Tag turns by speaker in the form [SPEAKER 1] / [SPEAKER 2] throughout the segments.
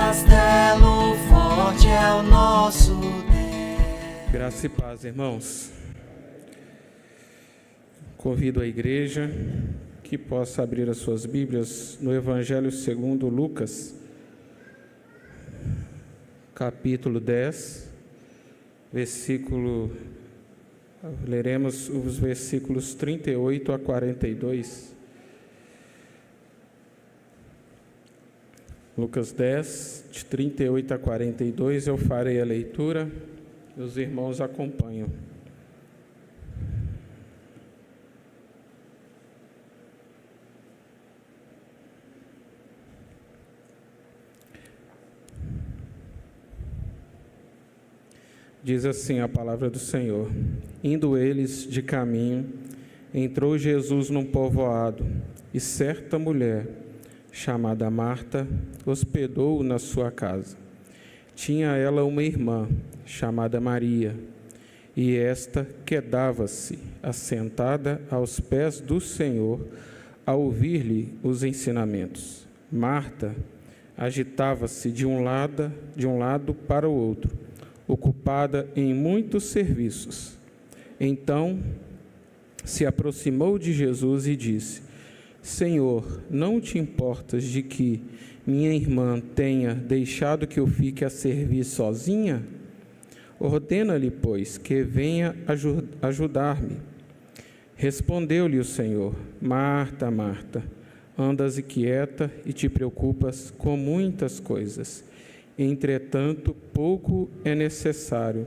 [SPEAKER 1] castelo forte é o nosso Deus.
[SPEAKER 2] Graça e paz, irmãos. Convido a igreja que possa abrir as suas Bíblias no Evangelho segundo Lucas, capítulo 10, leremos os versículos 38 a 42. Lucas 10, de 38 a 42, eu farei a leitura e os irmãos acompanham. Diz assim a palavra do Senhor: Indo eles de caminho, entrou Jesus num povoado, e certa mulher, chamada Marta, hospedou-o na sua casa. Tinha ela uma irmã, chamada Maria, e esta quedava-se, assentada aos pés do Senhor, a ouvir-lhe os ensinamentos. Marta agitava-se de um lado para o outro, ocupada em muitos serviços. Então se aproximou de Jesus e disse: Senhor, não te importas de que minha irmã tenha deixado que eu fique a servir sozinha? Ordena-lhe, pois, que venha ajudar-me. Respondeu-lhe o Senhor: Marta, Marta, andas inquieta e te preocupas com muitas coisas. Entretanto, pouco é necessário,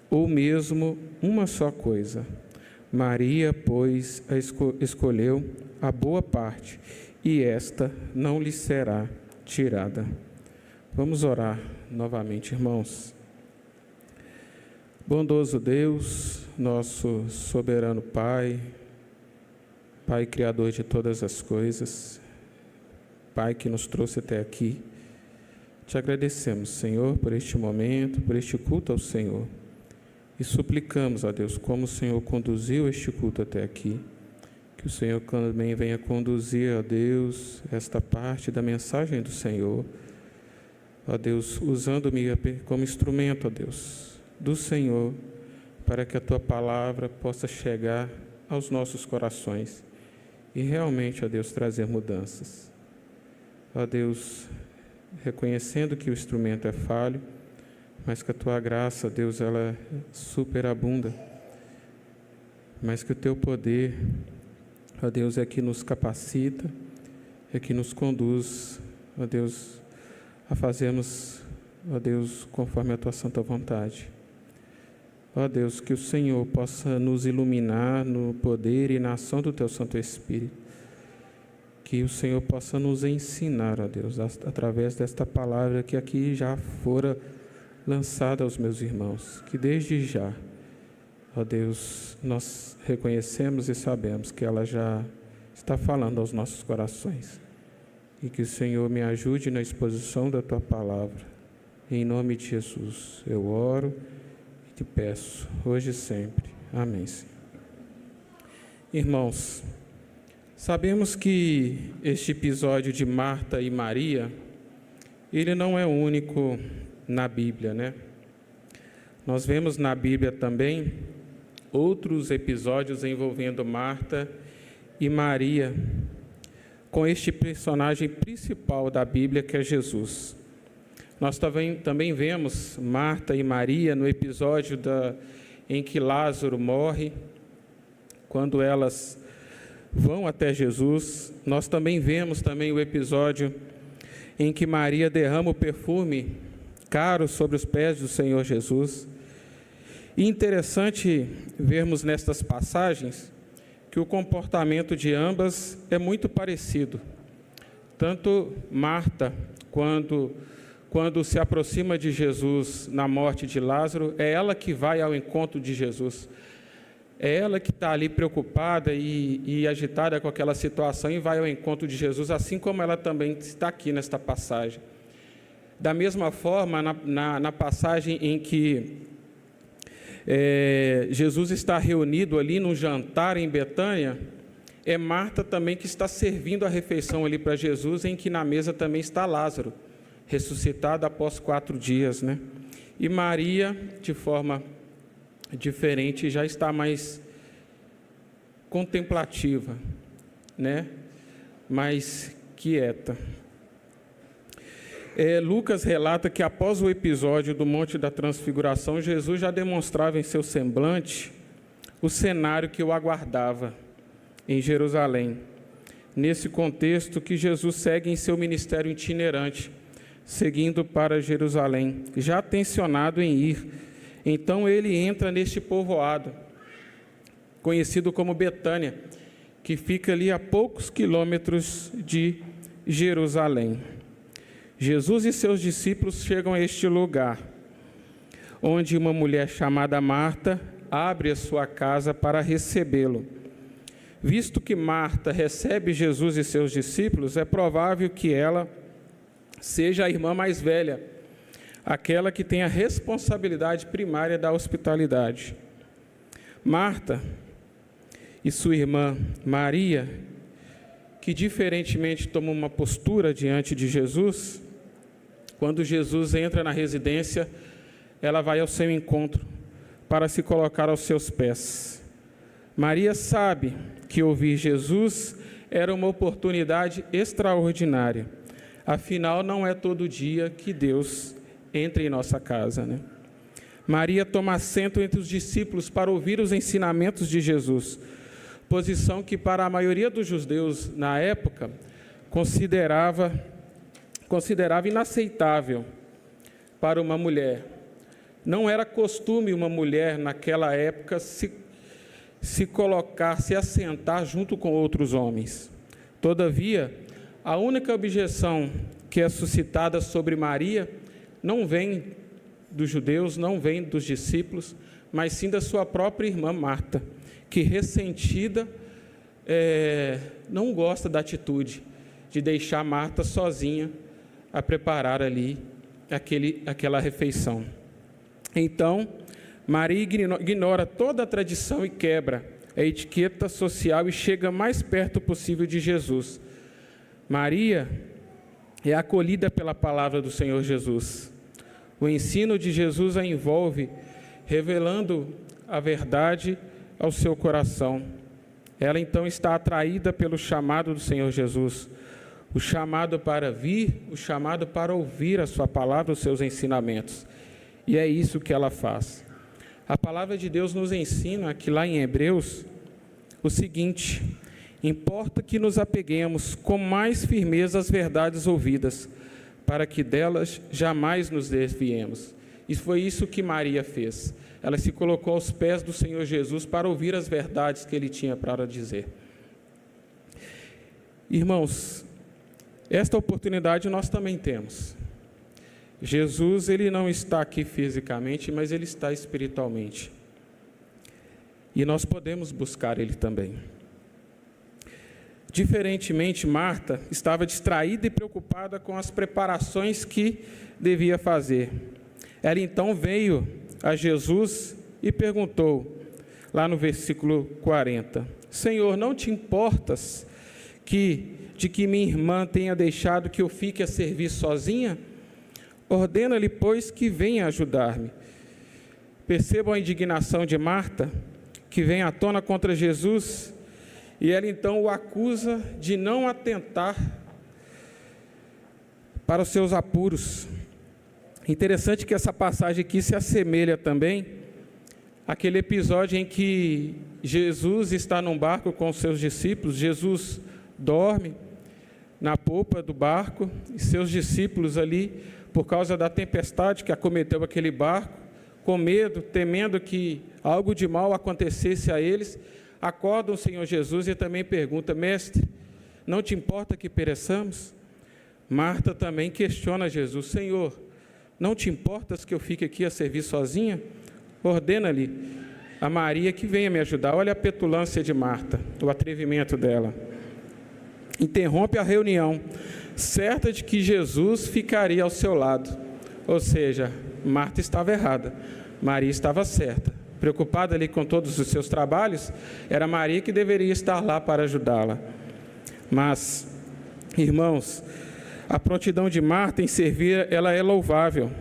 [SPEAKER 2] ou mesmo uma só coisa. Maria, pois, escolheu a boa parte, e esta não lhe será tirada. Vamos orar novamente, irmãos. Bondoso Deus, nosso soberano Pai, Pai Criador de todas as coisas, Pai que nos trouxe até aqui, te agradecemos, Senhor, por este momento, por este culto ao Senhor. E suplicamos, ó Deus, como o Senhor conduziu este culto até aqui, que o Senhor também venha conduzir, ó Deus, esta parte da mensagem do Senhor, ó Deus, usando-me como instrumento, ó Deus, do Senhor, para que a Tua palavra possa chegar aos nossos corações e realmente, ó Deus, trazer mudanças. Ó Deus, reconhecendo que o instrumento é falho, mas que a Tua graça, Deus, ela superabunda, mas que o Teu poder, ó Deus, é que nos capacita, é que nos conduz, ó Deus, a fazermos, ó Deus, conforme a Tua santa vontade. Ó Deus, que o Senhor possa nos iluminar no poder e na ação do Teu Santo Espírito, que o Senhor possa nos ensinar, ó Deus, através desta palavra que aqui já fora lançada aos meus irmãos, que desde já, ó Deus, nós reconhecemos e sabemos que ela já está falando aos nossos corações, e que o Senhor me ajude na exposição da Tua palavra. Em nome de Jesus, eu oro e te peço, hoje e sempre. Amém, Senhor. Irmãos, sabemos que este episódio de Marta e Maria, ele não é único na Bíblia, né? Nós vemos na Bíblia também outros episódios envolvendo Marta e Maria, com este personagem principal da Bíblia, que é Jesus. Nós também vemos Marta e Maria no episódio em que Lázaro morre, quando elas vão até Jesus. Nós também vemos o episódio em que Maria derrama o perfume caro sobre os pés do Senhor Jesus. E interessante vermos nestas passagens que o comportamento de ambas é muito parecido. Tanto Marta, quando se aproxima de Jesus na morte de Lázaro, é ela que vai ao encontro de Jesus. É ela que está ali preocupada e agitada com aquela situação e vai ao encontro de Jesus, assim como ela também está aqui nesta passagem. Da mesma forma, na passagem em que Jesus está reunido ali num jantar em Betânia, é Marta também que está servindo a refeição ali para Jesus, em que na mesa também está Lázaro. ressuscitado após 4 dias, né? E Maria, de forma diferente, já está mais contemplativa, né? Mais quieta. Lucas relata que após o episódio do Monte da Transfiguração, Jesus já demonstrava em seu semblante o cenário que o aguardava em Jerusalém. Nesse contexto que Jesus segue em seu ministério itinerante, seguindo para Jerusalém, já tensionado em ir. Então ele entra neste povoado, conhecido como Betânia, que fica ali a poucos quilômetros de Jerusalém. Jesus e seus discípulos chegam a este lugar, onde uma mulher chamada Marta abre a sua casa para recebê-lo. Visto que Marta recebe Jesus e seus discípulos, é provável que ela seja a irmã mais velha, aquela que tem a responsabilidade primária da hospitalidade. Marta e sua irmã Maria, que diferentemente tomam uma postura diante de Jesus, quando Jesus entra na residência, ela vai ao seu encontro para se colocar aos seus pés. Maria sabe que ouvir Jesus era uma oportunidade extraordinária. Afinal, não é todo dia que Deus entra em nossa casa, né? Maria toma assento entre os discípulos para ouvir os ensinamentos de Jesus, posição que para a maioria dos judeus na época considerava inaceitável para uma mulher. Não era costume uma mulher naquela época se colocar, se assentar junto com outros homens. Todavia, a única objeção que é suscitada sobre Maria não vem dos judeus, não vem dos discípulos, mas sim da sua própria irmã Marta, que ressentida não gosta da atitude de deixar Marta sozinha a preparar ali aquela refeição. Então, Maria ignora toda a tradição e quebra a etiqueta social e chega mais perto possível de Jesus. Maria é acolhida pela palavra do Senhor Jesus. O ensino de Jesus a envolve, revelando a verdade ao seu coração. Ela então está atraída pelo chamado do Senhor Jesus, o chamado para vir, o chamado para ouvir a sua palavra, os seus ensinamentos. E é isso que ela faz. A palavra de Deus nos ensina aqui lá em Hebreus o seguinte: importa que nos apeguemos com mais firmeza às verdades ouvidas, para que delas jamais nos desviemos. E foi isso que Maria fez. Ela se colocou aos pés do Senhor Jesus para ouvir as verdades que ele tinha para dizer. Irmãos, esta oportunidade nós também temos. Jesus, ele não está aqui fisicamente, mas ele está espiritualmente. E nós podemos buscar ele também. Diferentemente, Marta estava distraída e preocupada com as preparações que devia fazer. Ela então veio a Jesus e perguntou, lá no versículo 40, Senhor, não te importas de que minha irmã tenha deixado que eu fique a servir sozinha? Ordena-lhe, pois, que venha ajudar-me. Percebam a indignação de Marta, que vem à tona contra Jesus, e ela então o acusa de não atentar para os seus apuros. Interessante que essa passagem aqui se assemelha também àquele episódio em que Jesus está num barco com os seus discípulos. Jesus dorme na polpa do barco e seus discípulos ali, por causa da tempestade que acometeu aquele barco, com medo, temendo que algo de mal acontecesse a eles, acordam o Senhor Jesus e também pergunta, mestre, não te importa que pereçamos? Marta também questiona Jesus, Senhor, não te importas que eu fique aqui a servir sozinha? Ordena-lhe a Maria que venha me ajudar. Olha a petulância de Marta, o atrevimento dela. Interrompe a reunião, certa de que Jesus ficaria ao seu lado. Ou seja, Marta estava errada, Maria estava certa. Preocupada ali com todos os seus trabalhos, era Maria que deveria estar lá para ajudá-la. Mas, irmãos, A prontidão de Marta em servir, ela é louvável.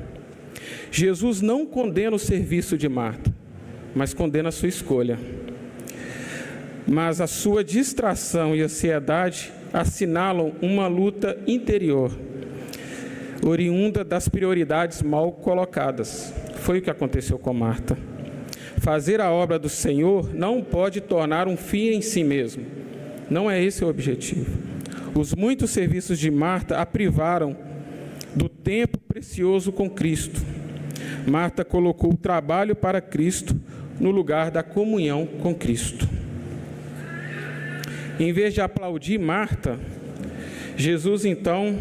[SPEAKER 2] Jesus não condena o serviço de Marta, mas condena a sua escolha. Mas a sua distração e ansiedade assinalam uma luta interior, oriunda das prioridades mal colocadas. Foi o que aconteceu com Marta. Fazer a obra do Senhor não pode tornar um fim em si mesmo. Não é esse o objetivo. Os muitos serviços de Marta a privaram do tempo precioso com Cristo. Marta colocou o trabalho para Cristo no lugar da comunhão com Cristo. Em vez de aplaudir Marta, Jesus então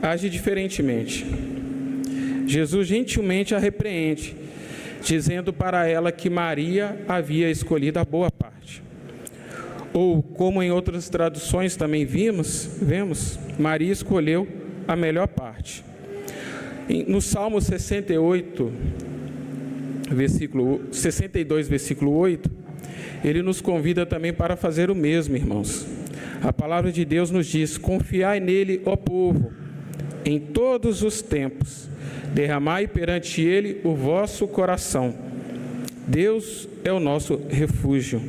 [SPEAKER 2] age diferentemente. Jesus gentilmente a repreende, dizendo para ela que Maria havia escolhido a boa parte. Ou, como em outras traduções também vemos, Maria escolheu a melhor parte. No Salmo 62, versículo 8, ele nos convida também para fazer o mesmo, irmãos. A palavra de Deus nos diz: confiai nele, ó povo, em todos os tempos, derramai perante ele o vosso coração. Deus é o nosso refúgio.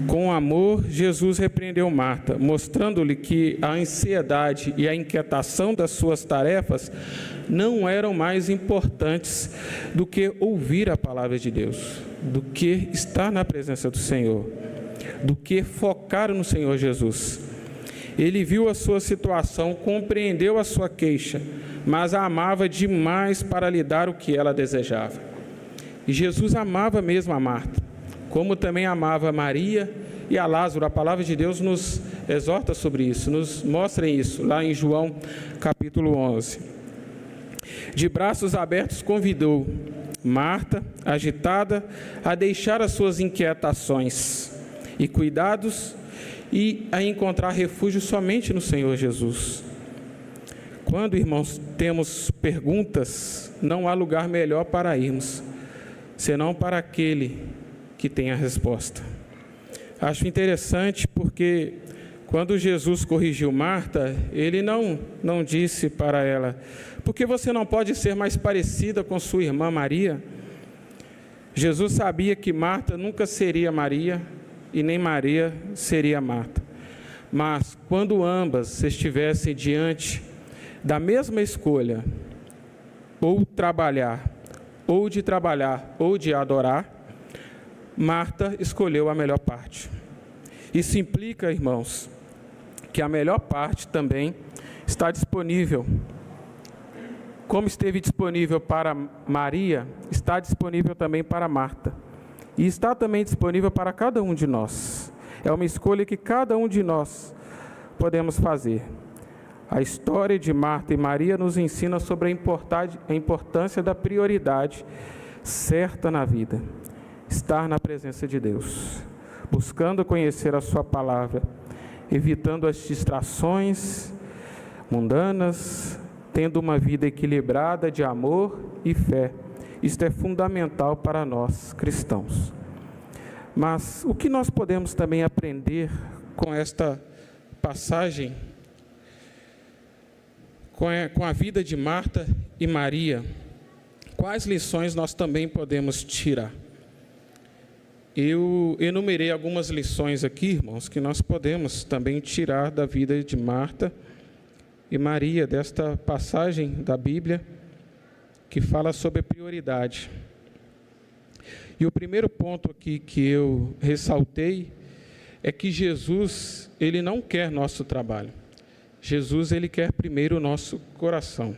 [SPEAKER 2] Com amor, Jesus repreendeu Marta, mostrando-lhe que a ansiedade e a inquietação das suas tarefas não eram mais importantes do que ouvir a palavra de Deus, do que estar na presença do Senhor, do que focar no Senhor Jesus. Ele viu a sua situação, compreendeu a sua queixa, mas a amava demais para lhe dar o que ela desejava. E Jesus amava mesmo a Marta, como também amava Maria e a Lázaro. A palavra de Deus nos exorta sobre isso, nos mostra isso, lá em João capítulo 11. De braços abertos convidou Marta, agitada, a deixar as suas inquietações e cuidados e a encontrar refúgio somente no Senhor Jesus. Quando, irmãos, temos perguntas, não há lugar melhor para irmos, senão para aquele que tem a resposta. Acho interessante porque quando Jesus corrigiu Marta, ele não disse para ela: por que você não pode ser mais parecida com sua irmã Maria? Jesus sabia que Marta nunca seria Maria e nem Maria seria Marta. Mas quando ambas estivessem diante da mesma escolha, ou de trabalhar, ou de adorar, Marta escolheu a melhor parte. Isso implica, irmãos, que a melhor parte também está disponível. Como esteve disponível para Maria, está disponível também para Marta. E está também disponível para cada um de nós. É uma escolha que cada um de nós podemos fazer. A história de Marta e Maria nos ensina sobre a importância da prioridade certa na vida. Estar na presença de Deus, buscando conhecer a sua palavra, evitando as distrações mundanas, tendo uma vida equilibrada de amor e fé. Isto é fundamental para nós cristãos. Mas o que nós podemos também aprender com esta passagem, com a vida de Marta e Maria? Quais lições nós também podemos tirar? Eu enumerei algumas lições aqui, irmãos, que nós podemos também tirar da vida de Marta e Maria, desta passagem da Bíblia, que fala sobre a prioridade. E o primeiro ponto aqui que eu ressaltei é que Jesus, ele não quer nosso trabalho. Jesus, ele quer primeiro o nosso coração.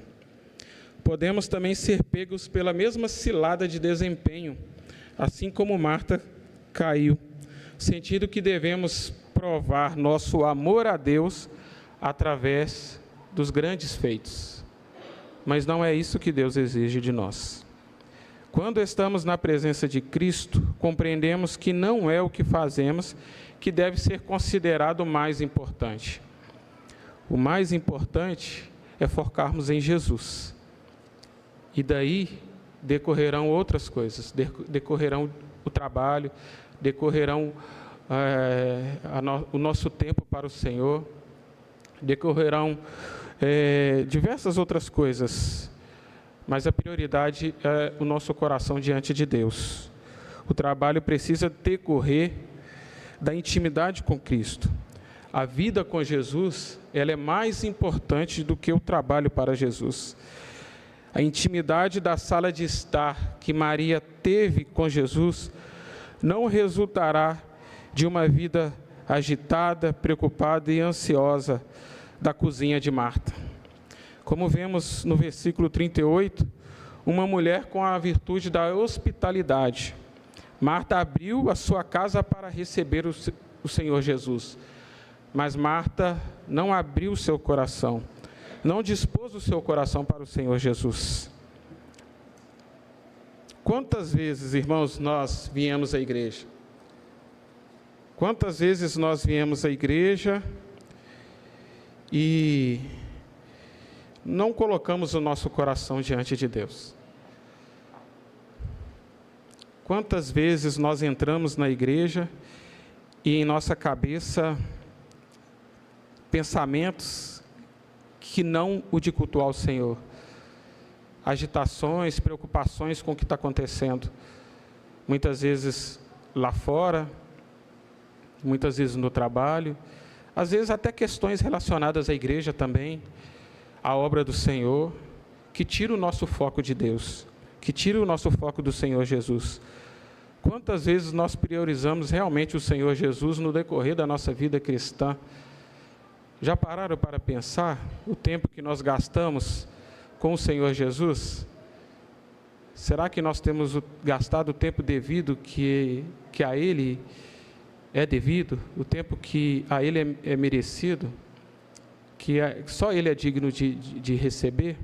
[SPEAKER 2] Podemos também ser pegos pela mesma cilada de desempenho, assim como Marta caiu, sentindo que devemos provar nosso amor a Deus através dos grandes feitos. Mas não é isso que Deus exige de nós. Quando estamos na presença de Cristo, compreendemos que não é o que fazemos que deve ser considerado o mais importante. O mais importante é focarmos em Jesus. E daí decorrerão outras coisas, decorrerão o trabalho, decorrerão o nosso tempo para o Senhor, decorrerão diversas outras coisas, mas a prioridade é o nosso coração diante de Deus. O trabalho precisa decorrer da intimidade com Cristo. A vida com Jesus, ela é mais importante do que o trabalho para Jesus. A intimidade da sala de estar que Maria teve com Jesus não resultará de uma vida agitada, preocupada e ansiosa da cozinha de Marta. Como vemos no versículo 38, uma mulher com a virtude da hospitalidade. Marta abriu a sua casa para receber o Senhor Jesus, mas Marta não abriu o seu coração, não dispôs o seu coração para o Senhor Jesus. Quantas vezes, irmãos, nós viemos à igreja? Quantas vezes nós viemos à igreja e não colocamos o nosso coração diante de Deus? Quantas vezes nós entramos na igreja e em nossa cabeça pensamentos que não o de cultuar o Senhor, agitações, preocupações com o que está acontecendo, muitas vezes lá fora, muitas vezes no trabalho, às vezes até questões relacionadas à igreja também, à obra do Senhor, que tira o nosso foco de Deus, que tira o nosso foco do Senhor Jesus. Quantas vezes nós priorizamos realmente o Senhor Jesus no decorrer da nossa vida cristã? Já pararam para pensar o tempo que nós gastamos com o Senhor Jesus? Será que nós temos gastado o tempo devido que a Ele é devido? O tempo que a Ele é merecido? Que só Ele é digno de receber?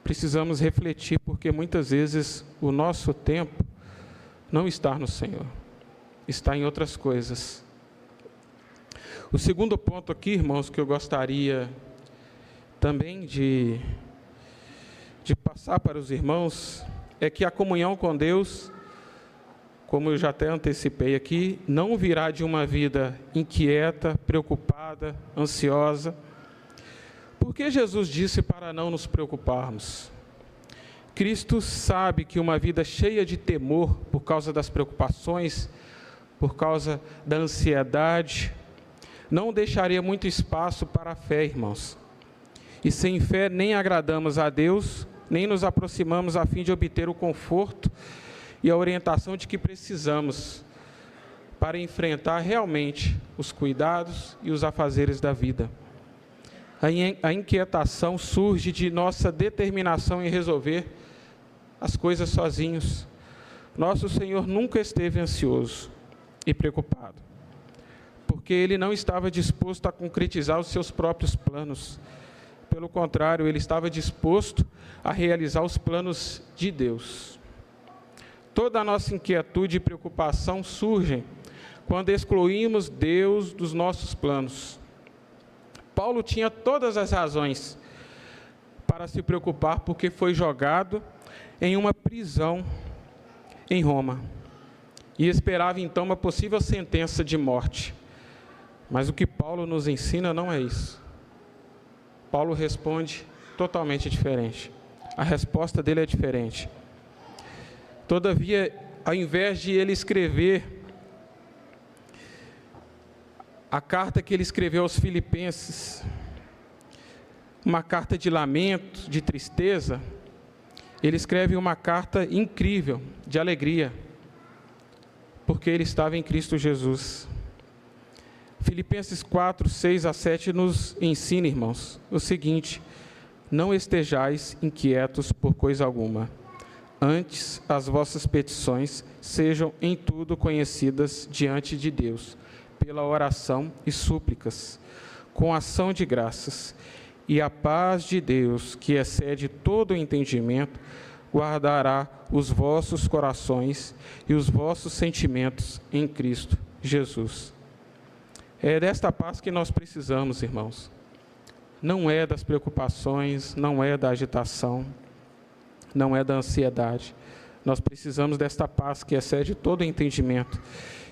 [SPEAKER 2] Precisamos refletir, porque muitas vezes o nosso tempo não está no Senhor, está em outras coisas. O segundo ponto aqui, irmãos, que eu gostaria também de passar para os irmãos, é que a comunhão com Deus, como eu já até antecipei aqui, não virá de uma vida inquieta, preocupada, ansiosa. Por que Jesus disse para não nos preocuparmos? Cristo sabe que uma vida cheia de temor, por causa das preocupações, por causa da ansiedade, não deixaria muito espaço para a fé, irmãos. E sem fé nem agradamos a Deus, nem nos aproximamos a fim de obter o conforto e a orientação de que precisamos para enfrentar realmente os cuidados e os afazeres da vida. A inquietação surge de nossa determinação em resolver as coisas sozinhos. Nosso Senhor nunca esteve ansioso e preocupado, porque Ele não estava disposto a concretizar os seus próprios planos. Pelo contrário, Ele estava disposto a realizar os planos de Deus. Toda a nossa inquietude e preocupação surgem quando excluímos Deus dos nossos planos. Paulo tinha todas as razões para se preocupar, porque foi jogado em uma prisão em Roma e esperava então uma possível sentença de morte. Mas o que Paulo nos ensina não é isso. Paulo responde totalmente diferente. A resposta dele é diferente. Todavia, ao invés de ele escrever a carta que ele escreveu aos Filipenses, uma carta de lamento, de tristeza, ele escreve uma carta incrível, de alegria, porque ele estava em Cristo Jesus. Filipenses 4, 6 a 7 nos ensina, irmãos, o seguinte: não estejais inquietos por coisa alguma, antes as vossas petições sejam em tudo conhecidas diante de Deus, pela oração e súplicas, com ação de graças, e a paz de Deus, que excede todo o entendimento, guardará os vossos corações e os vossos sentimentos em Cristo Jesus. É desta paz que nós precisamos, irmãos. Não é das preocupações, não é da agitação, não é da ansiedade. Nós precisamos desta paz que excede todo o entendimento,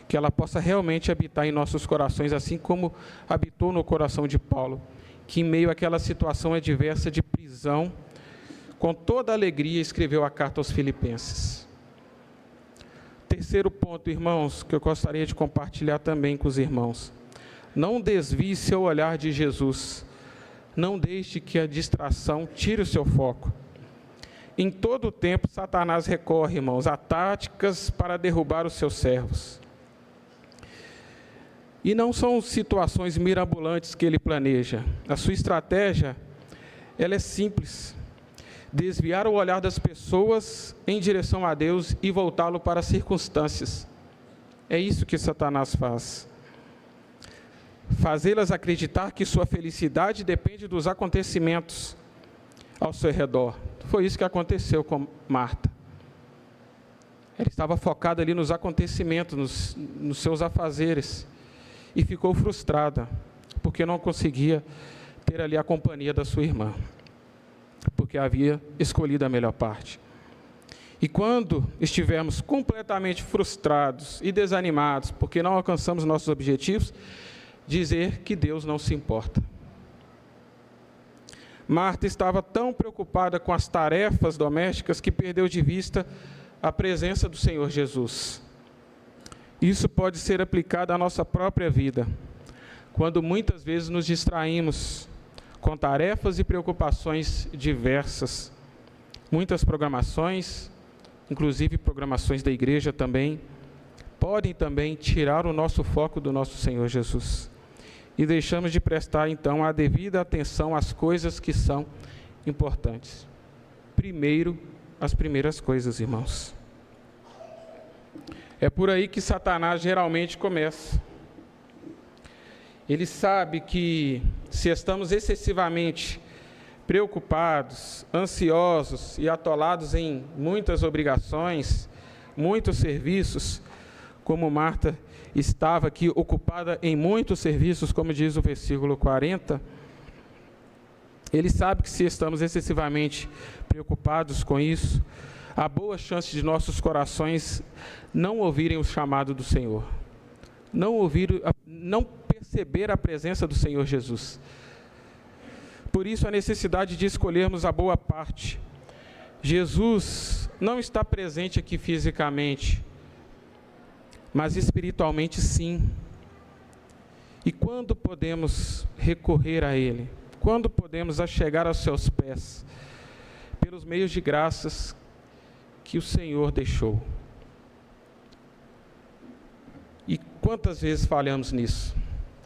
[SPEAKER 2] que ela possa realmente habitar em nossos corações, assim como habitou no coração de Paulo, que em meio àquela situação adversa de prisão, com toda alegria escreveu a carta aos Filipenses. Terceiro ponto, irmãos, que eu gostaria de compartilhar também com os irmãos. Não desvie seu olhar de Jesus. Não deixe que a distração tire o seu foco. Em todo o tempo, Satanás recorre, irmãos, a táticas para derrubar os seus servos. E não são situações mirabolantes que ele planeja. A sua estratégia, ela é simples. Desviar o olhar das pessoas em direção a Deus e voltá-lo para as circunstâncias. É isso que Satanás faz. Fazê-las acreditar que sua felicidade depende dos acontecimentos ao seu redor. Foi isso que aconteceu com Marta. Ela estava focada ali nos acontecimentos, nos seus afazeres, e ficou frustrada, porque não conseguia ter ali a companhia da sua irmã, porque havia escolhido a melhor parte. E quando estivermos completamente frustrados e desanimados, porque não alcançamos nossos objetivos, dizer que Deus não se importa. Marta estava tão preocupada com as tarefas domésticas que perdeu de vista a presença do Senhor Jesus. Isso pode ser aplicado à nossa própria vida, quando muitas vezes nos distraímos com tarefas e preocupações diversas. Muitas programações, inclusive programações da igreja também, podem também tirar o nosso foco do nosso Senhor Jesus. E deixamos de prestar, então, a devida atenção às coisas que são importantes. Primeiro, as primeiras coisas, irmãos. É por aí que Satanás geralmente começa. Ele sabe que se estamos excessivamente preocupados, ansiosos e atolados em muitas obrigações, muitos serviços, como Marta estava aqui ocupada em muitos serviços, como diz o versículo 40, ele sabe que se estamos excessivamente preocupados com isso, há boa chance de nossos corações não ouvirem o chamado do Senhor, não perceber a presença do Senhor Jesus. Por isso a necessidade de escolhermos a boa parte. Jesus não está presente aqui fisicamente, mas espiritualmente sim. E quando podemos recorrer a Ele? Quando podemos chegar aos seus pés? Pelos meios de graças que o Senhor deixou. E quantas vezes falhamos nisso?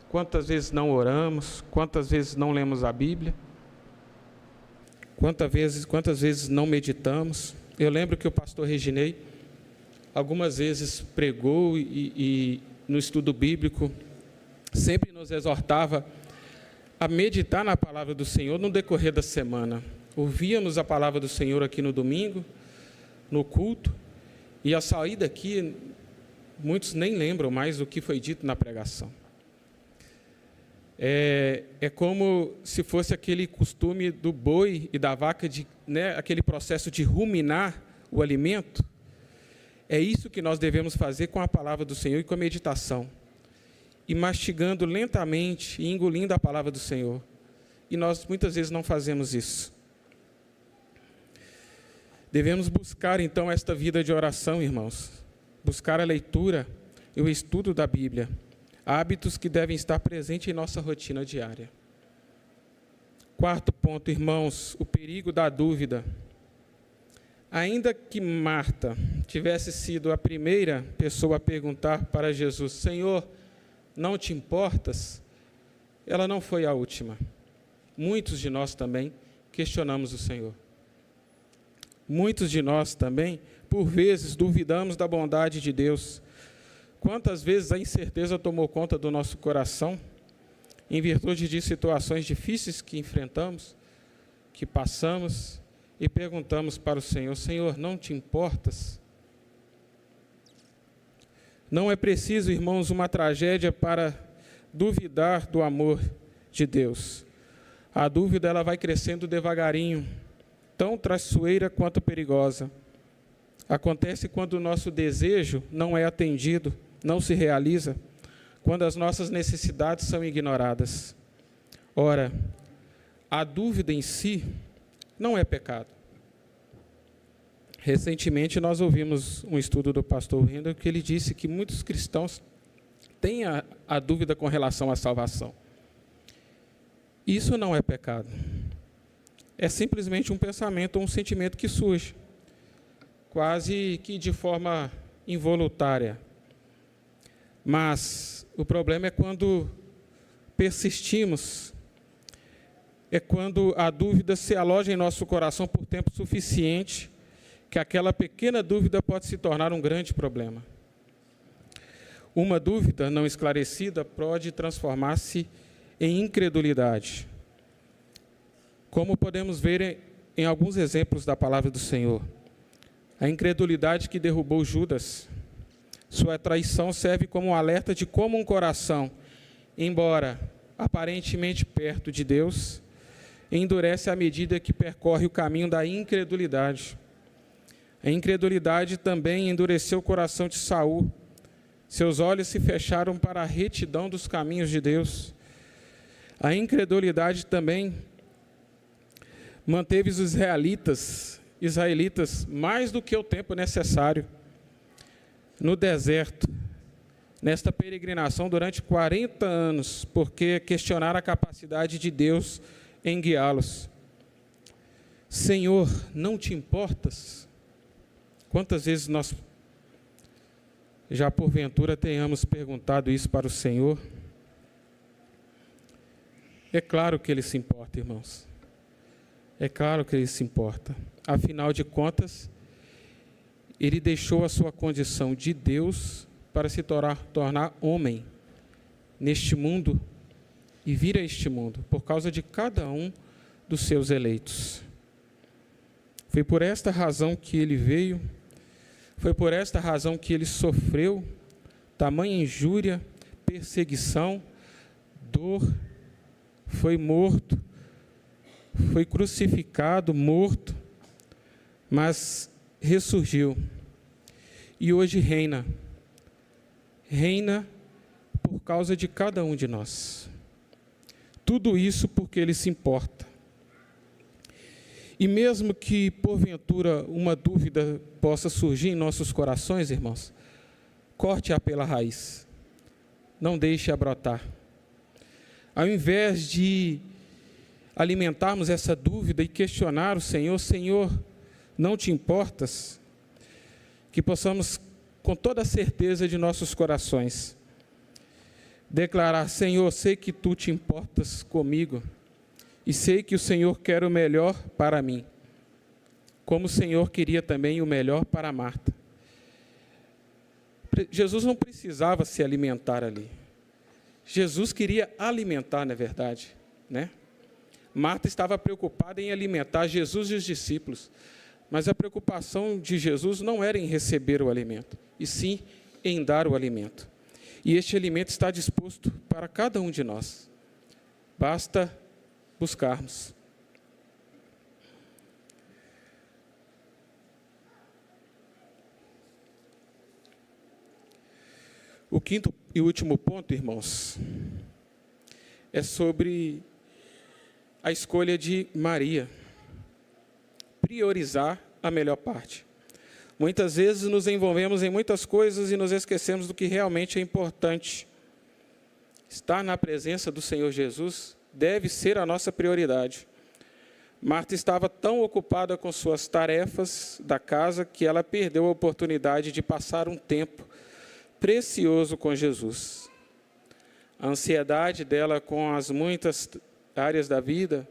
[SPEAKER 2] Quantas vezes não oramos? Quantas vezes não lemos a Bíblia? Quantas vezes não meditamos? Eu lembro que o pastor Reginei algumas vezes pregou e no estudo bíblico sempre nos exortava a meditar na palavra do Senhor no decorrer da semana. Ouvíamos a palavra do Senhor aqui no domingo, no culto, e ao sair daqui, muitos nem lembram mais o que foi dito na pregação. É como se fosse aquele costume do boi e da vaca, aquele processo de ruminar o alimento. É isso que nós devemos fazer com a palavra do Senhor e com a meditação. E mastigando lentamente e engolindo a palavra do Senhor. E nós muitas vezes não fazemos isso. Devemos buscar então esta vida de oração, irmãos. Buscar a leitura e o estudo da Bíblia. Hábitos que devem estar presentes em nossa rotina diária. Quarto ponto, irmãos, o perigo da dúvida. Ainda que Marta tivesse sido a primeira pessoa a perguntar para Jesus, Senhor, não te importas? Ela não foi a última. Muitos de nós também questionamos o Senhor. Muitos de nós também, por vezes, duvidamos da bondade de Deus. Quantas vezes a incerteza tomou conta do nosso coração, em virtude de situações difíceis que enfrentamos, que passamos, e perguntamos para o Senhor, Senhor, não te importas? Não é preciso, irmãos, uma tragédia para duvidar do amor de Deus. A dúvida ela vai crescendo devagarinho, tão traiçoeira quanto perigosa. Acontece quando o nosso desejo não é atendido não se realiza quando as nossas necessidades são ignoradas. Ora, a dúvida em si não é pecado. Recentemente nós ouvimos um estudo do pastor Rendel que ele disse que muitos cristãos têm a dúvida com relação à salvação. Isso não é pecado. É simplesmente um pensamento ou um sentimento que surge, quase que de forma involuntária. Mas o problema é quando persistimos, é quando a dúvida se aloja em nosso coração por tempo suficiente, que aquela pequena dúvida pode se tornar um grande problema. Uma dúvida não esclarecida pode transformar-se em incredulidade, como podemos ver em alguns exemplos da palavra do Senhor. A incredulidade que derrubou Judas. Sua traição serve como um alerta de como um coração, embora aparentemente perto de Deus, endurece à medida que percorre o caminho da incredulidade. A incredulidade também endureceu o coração de Saul. Seus olhos se fecharam para a retidão dos caminhos de Deus. A incredulidade também manteve os israelitas mais do que o tempo necessário no deserto, nesta peregrinação durante 40 anos, porque questionaram a capacidade de Deus em guiá-los. Senhor, não te importas? Quantas vezes nós já porventura tenhamos perguntado isso para o Senhor? É claro que Ele se importa, irmãos. É claro que Ele se importa. Afinal de contas, Ele deixou a sua condição de Deus para se tornar homem neste mundo e vir a este mundo, por causa de cada um dos seus eleitos. Foi por esta razão que Ele veio, foi por esta razão que Ele sofreu tamanha injúria, perseguição, dor, foi morto, foi crucificado, morto, mas ressurgiu. E hoje reina por causa de cada um de nós. Tudo isso porque Ele se importa. E mesmo que, porventura, uma dúvida possa surgir em nossos corações, irmãos, corte-a pela raiz. Não deixe-a brotar. Ao invés de alimentarmos essa dúvida e questionar o Senhor, Senhor, não te importas? Que possamos, com toda a certeza de nossos corações, declarar, Senhor, sei que Tu te importas comigo e sei que o Senhor quer o melhor para mim, como o Senhor queria também o melhor para Marta. Jesus não precisava se alimentar ali. Jesus queria alimentar, na verdade, né? Marta estava preocupada em alimentar Jesus e os discípulos, mas a preocupação de Jesus não era em receber o alimento, e sim em dar o alimento. E este alimento está disposto para cada um de nós. Basta buscarmos. O quinto e último ponto, irmãos, é sobre a escolha de Maria. Priorizar a melhor parte. Muitas vezes nos envolvemos em muitas coisas e nos esquecemos do que realmente é importante. Estar na presença do Senhor Jesus deve ser a nossa prioridade. Marta estava tão ocupada com suas tarefas da casa que ela perdeu a oportunidade de passar um tempo precioso com Jesus. A ansiedade dela com as muitas áreas da vida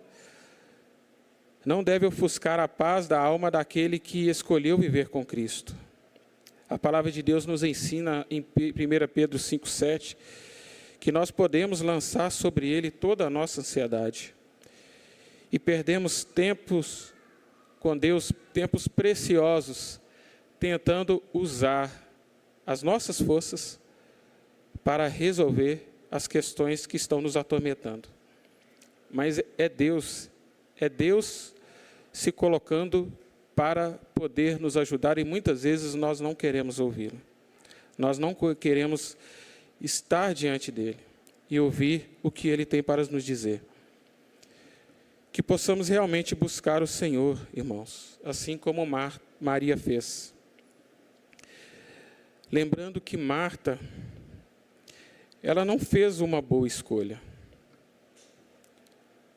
[SPEAKER 2] não deve ofuscar a paz da alma daquele que escolheu viver com Cristo. A palavra de Deus nos ensina em 1 Pedro 5,7 que nós podemos lançar sobre Ele toda a nossa ansiedade. E perdemos tempos com Deus, tempos preciosos, tentando usar as nossas forças para resolver as questões que estão nos atormentando. Mas é Deus se colocando para poder nos ajudar e muitas vezes nós não queremos ouvi-lo. Nós não queremos estar diante dele e ouvir o que ele tem para nos dizer. Que possamos realmente buscar o Senhor, irmãos, assim como Maria fez. Lembrando que Marta, ela não fez uma boa escolha.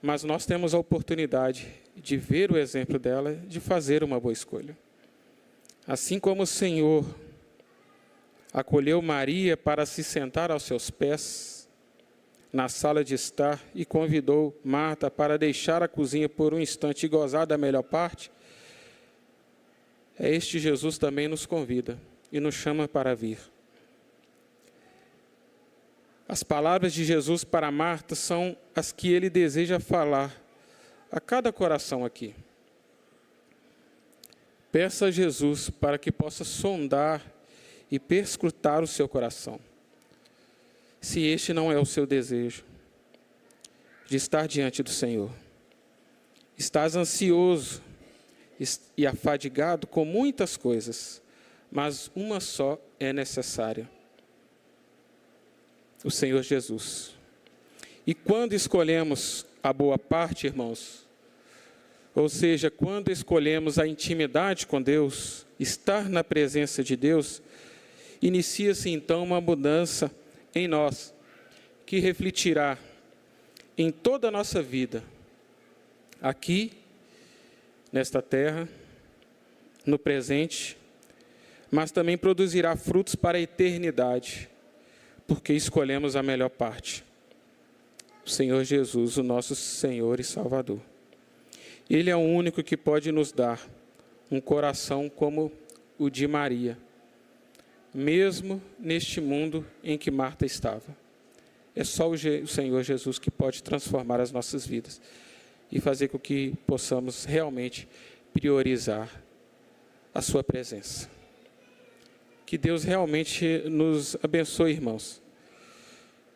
[SPEAKER 2] Mas nós temos a oportunidade de ver o exemplo dela, de fazer uma boa escolha. Assim como o Senhor acolheu Maria para se sentar aos seus pés, na sala de estar, e convidou Marta para deixar a cozinha por um instante e gozar da melhor parte, este Jesus também nos convida e nos chama para vir. As palavras de Jesus para Marta são as que ele deseja falar a cada coração aqui. Peça a Jesus para que possa sondar e perscrutar o seu coração. Se este não é o seu desejo de estar diante do Senhor, estás ansioso e afadigado com muitas coisas, mas uma só é necessária: o Senhor Jesus. E quando escolhemos a boa parte, irmãos, ou seja, quando escolhemos a intimidade com Deus, estar na presença de Deus, inicia-se então uma mudança em nós, que refletirá em toda a nossa vida, aqui, nesta terra, no presente, mas também produzirá frutos para a eternidade, porque escolhemos a melhor parte, o Senhor Jesus, o nosso Senhor e Salvador. Ele é o único que pode nos dar um coração como o de Maria, mesmo neste mundo em que Marta estava. É só o Senhor Jesus que pode transformar as nossas vidas e fazer com que possamos realmente priorizar a sua presença. Que Deus realmente nos abençoe, irmãos.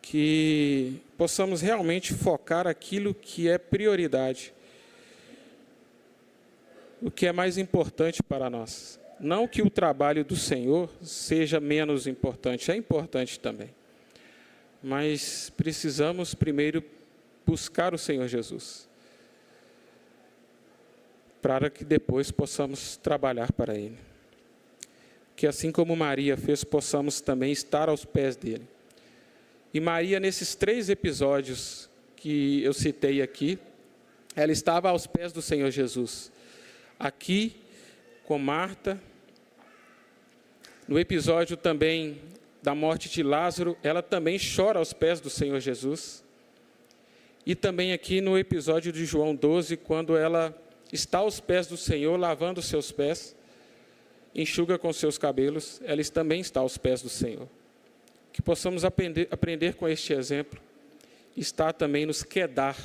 [SPEAKER 2] Que possamos realmente focar aquilo que é prioridade, o que é mais importante para nós. Não que o trabalho do Senhor seja menos importante, é importante também. Mas precisamos primeiro buscar o Senhor Jesus, para que depois possamos trabalhar para Ele. Que assim como Maria fez, possamos também estar aos pés dEle. E Maria, nesses 3 episódios que eu citei aqui, ela estava aos pés do Senhor Jesus. Aqui, com Marta. No episódio também da morte de Lázaro, ela também chora aos pés do Senhor Jesus. E também aqui no episódio de João 12, quando ela está aos pés do Senhor, lavando os seus pés, enxuga com seus cabelos, ela também está aos pés do Senhor. Que possamos aprender com este exemplo, está também nos quedar.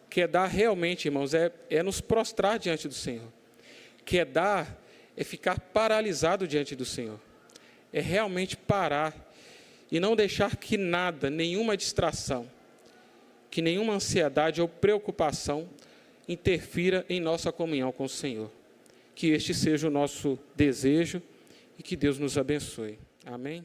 [SPEAKER 2] Quedar realmente, irmãos, é nos prostrar diante do Senhor. Quedar é ficar paralisado diante do Senhor. É realmente parar e não deixar que nada, nenhuma distração, que nenhuma ansiedade ou preocupação interfira em nossa comunhão com o Senhor. Que este seja o nosso desejo e que Deus nos abençoe. Amém?